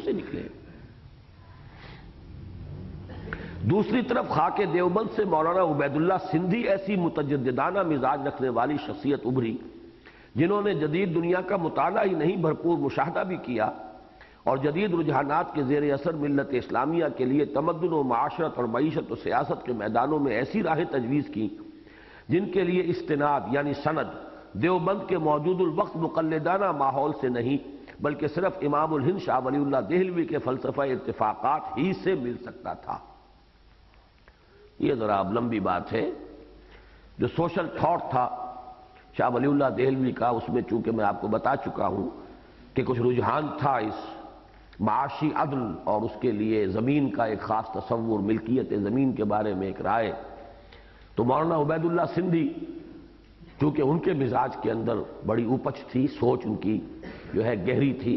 سے نکلے۔ دوسری طرف خاک دیوبند سے مولانا عبید اللہ سندھی ایسی متجددانہ مزاج رکھنے والی شخصیت ابھری جنہوں نے جدید دنیا کا مطالعہ ہی نہیں بھرپور مشاہدہ بھی کیا اور جدید رجحانات کے زیر اثر ملت اسلامیہ کے لیے تمدن و معاشرت اور معیشت و سیاست کے میدانوں میں ایسی راہیں تجویز کی جن کے لیے استناد یعنی سند دیوبند کے موجود الوقت مقلدانہ ماحول سے نہیں بلکہ صرف امام الہند شاہ ولی اللہ دہلوی کے فلسفہ اتفاقات ہی سے مل سکتا تھا۔ یہ ذرا اب لمبی بات ہے۔ جو سوشل تھاٹ تھا شاہ ولی اللہ دہلوی کا، اس میں چونکہ میں آپ کو بتا چکا ہوں کہ کچھ رجحان تھا اس معاشی عدل اور اس کے لیے زمین کا ایک خاص تصور، ملکیت زمین کے بارے میں ایک رائے، تو مولانا عبید اللہ سندھی چونکہ ان کے مزاج کے اندر بڑی اپج تھی، سوچ ان کی جو ہے گہری تھی،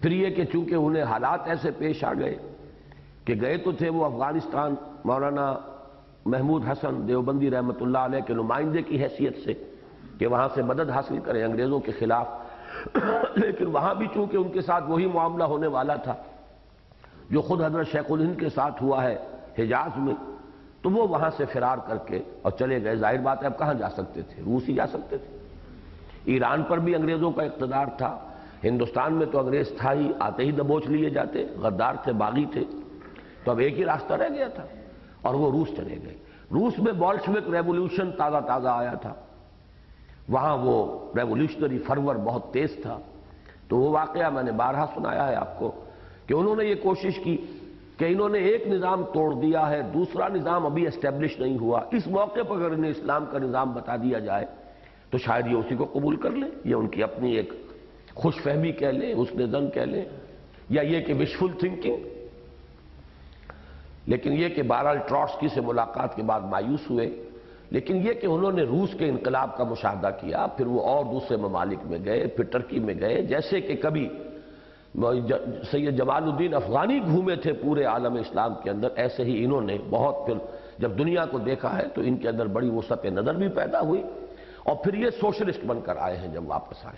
پھر یہ کہ چونکہ انہیں حالات ایسے پیش آ گئے کہ گئے تو تھے وہ افغانستان مولانا محمود حسن دیوبندی رحمۃ اللہ علیہ کے نمائندے کی حیثیت سے کہ وہاں سے مدد حاصل کریں انگریزوں کے خلاف، لیکن وہاں بھی چونکہ ان کے ساتھ وہی معاملہ ہونے والا تھا جو خود حضرت شیخ الہند کے ساتھ ہوا ہے حجاز میں، تو وہ وہاں سے فرار کر کے اور چلے گئے۔ ظاہر بات ہے اب کہاں جا سکتے تھے، روس ہی جا سکتے تھے۔ ایران پر بھی انگریزوں کا اقتدار تھا، ہندوستان میں تو انگریز تھا ہی، آتے ہی دبوچ لیے جاتے، غدار تھے، باغی تھے، تو اب ایک ہی راستہ رہ گیا تھا اور وہ روس چلے گئے۔ روس میں بولشوک ریولوشن تازہ آیا تھا، وہاں وہ ریولوشنری فرور بہت تیز تھا، تو وہ واقعہ میں نے بارہا سنایا ہے آپ کو کہ انہوں نے یہ کوشش کی کہ انہوں نے ایک نظام توڑ دیا ہے، دوسرا نظام ابھی اسٹیبلش نہیں ہوا، اس موقع پر اگر انہیں اسلام کا نظام بتا دیا جائے تو شاید یہ اسی کو قبول کر لیں، یہ ان کی اپنی ایک خوش فہمی کہہ لیں، حسن ظن کہہ لیں، یا یہ کہ وشفل تھنکنگ۔ لیکن یہ کہ بہرحال ٹراٹسکی سے ملاقات کے بعد مایوس ہوئے، لیکن یہ کہ انہوں نے روس کے انقلاب کا مشاہدہ کیا، پھر وہ اور دوسرے ممالک میں گئے، پھر ترکی میں گئے، جیسے کہ کبھی سید جمال الدین افغانی گھومے تھے پورے عالم اسلام کے اندر، ایسے ہی انہوں نے بہت پھر جب دنیا کو دیکھا ہے تو ان کے اندر بڑی وسعت نظر بھی پیدا ہوئی، اور پھر یہ سوشلسٹ بن کر آئے ہیں جب واپس آئے۔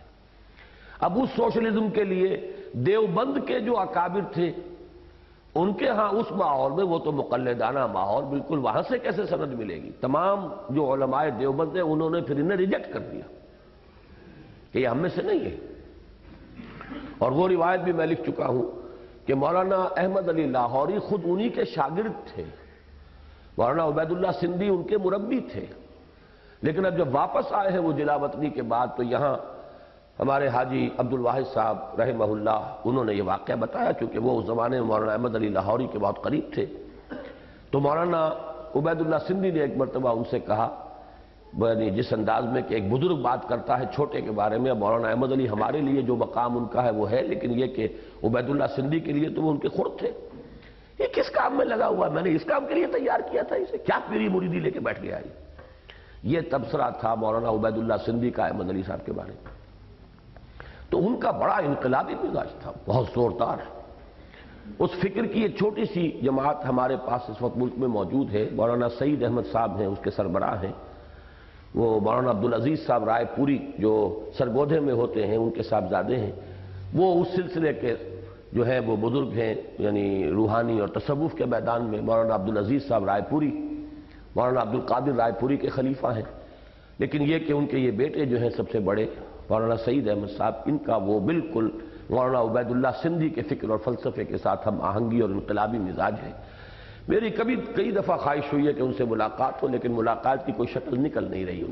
اب اس سوشلزم کے لیے دیوبند کے جو اکابر تھے ان کے ہاں اس ماحول میں، وہ تو مقلدانہ ماحول، بالکل وہاں سے کیسے سند ملے گی؟ تمام جو علماء دیوبند ہیں انہوں نے پھر انہیں ریجیکٹ کر دیا کہ یہ ہم میں سے نہیں ہے۔ اور وہ روایت بھی میں لکھ چکا ہوں کہ مولانا احمد علی لاہوری خود انہی کے شاگرد تھے، مولانا عبید اللہ سندھی ان کے مربی تھے، لیکن اب جب واپس آئے ہیں وہ جلا وطنی کے بعد تو یہاں ہمارے حاجی عبدالواحد صاحب رحمہ اللہ انہوں نے یہ واقعہ بتایا، چونکہ وہ اس زمانے میں مولانا احمد علی لاہوری کے بہت قریب تھے، تو مولانا عبید اللہ سندھی نے ایک مرتبہ ان سے کہا، یعنی جس انداز میں کہ ایک بزرگ بات کرتا ہے چھوٹے کے بارے میں، مولانا احمد علی ہمارے لیے جو مقام ان کا ہے وہ ہے، لیکن یہ کہ عبید اللہ سندھی کے لیے تو وہ ان کے خرد تھے، یہ کس کام میں لگا ہوا ہے؟ میں نے اس کام کے لیے تیار کیا تھا اسے، کیا پیری مریدی لے کے بیٹھ گیا یہ تبصرہ تھا مولانا عبید اللہ سندھی کا احمد علی صاحب کے بارے میں۔ تو ان کا بڑا انقلابی مزاج تھا، بہت زوردار ہے۔ اس فکر کی ایک چھوٹی سی جماعت ہمارے پاس اس وقت ملک میں موجود ہے، مولانا سعید احمد صاحب ہیں اس کے سربراہ ہیں، وہ مولانا عبدالعزیز صاحب رائے پوری جو سرگودھے میں ہوتے ہیں ان کے صاحبزادے ہیں، وہ اس سلسلے کے جو ہیں وہ بزرگ ہیں، یعنی روحانی اور تصوف کے میدان میں مولانا عبدالعزیز صاحب رائے پوری مولانا عبدالقادر رائے پوری کے خلیفہ ہیں، لیکن یہ کہ ان کے یہ بیٹے جو ہیں سب سے بڑے مولانا سعید احمد صاحب، ان کا وہ بالکل مولانا عبید اللہ سندھی کے فکر اور فلسفے کے ساتھ ہم آہنگی اور انقلابی مزاج ہے۔ میری کئی دفعہ خواہش ہوئی ہے کہ ان سے ملاقات ہو، لیکن ملاقات کی کوئی شکل نکل نہیں رہی۔